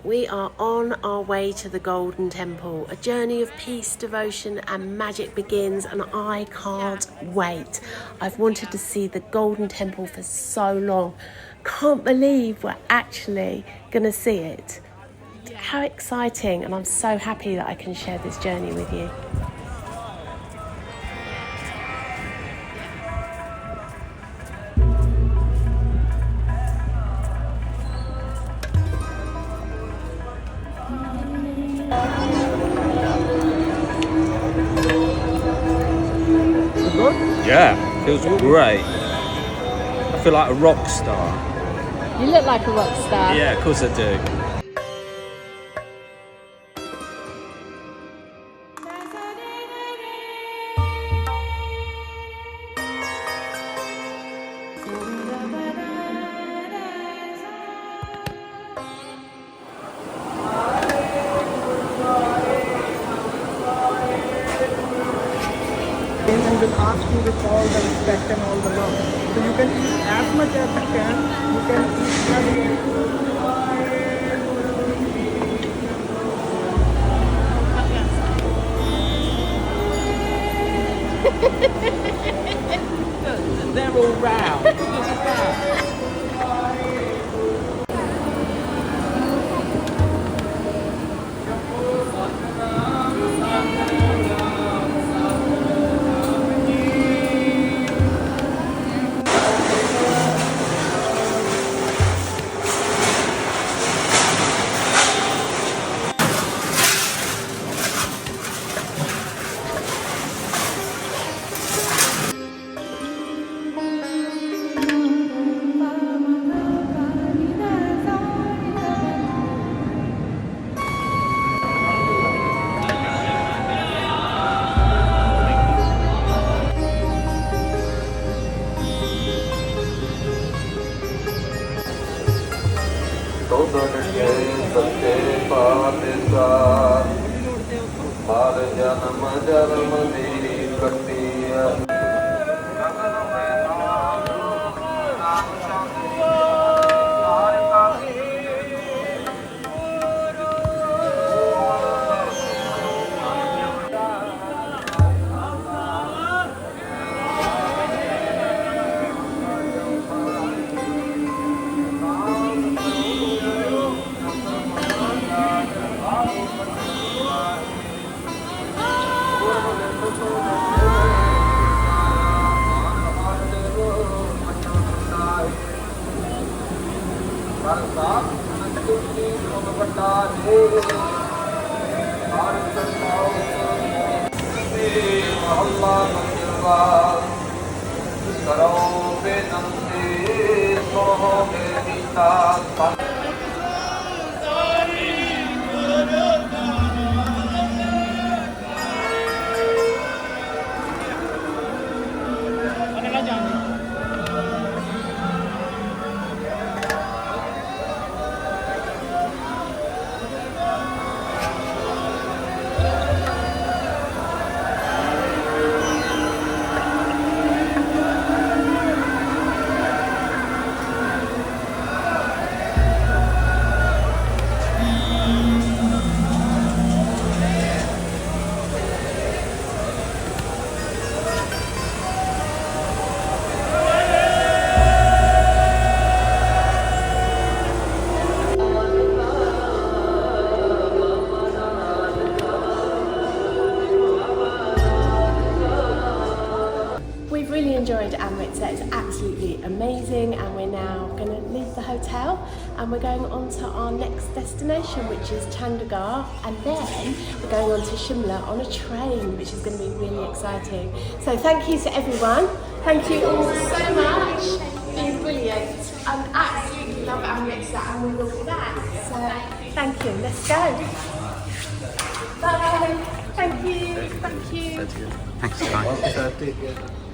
We are on our way to the Golden Temple. A journey of peace, devotion and magic begins, and I can't wait. I've wanted to see the Golden Temple for so long. Can't believe we're actually going to see it. How exciting, and I'm so happy that I can share this journey with you. Yeah, feels great. I feel like a rock star. You look like a rock star. Yeah, of course I do. And will ask you with all the respect and all the love. So you can eat as much as you can. You can eat They're all round. Look at that. सच्चे पातशाह हर जन्म जन्म दी कटी We've really enjoyed Amritsar. It's absolutely amazing, and we're now going to leave the hotel and we're going on to our next destination, which is Chandigarh, and then we're going on to Shimla on a train, which is going to be really exciting. So thank you to everyone. Thank you all so much. It's been brilliant. I absolutely love Amritsar and we will be back. So thank you. Let's go. Bye. Thank you. Thank you. Thanks, guys.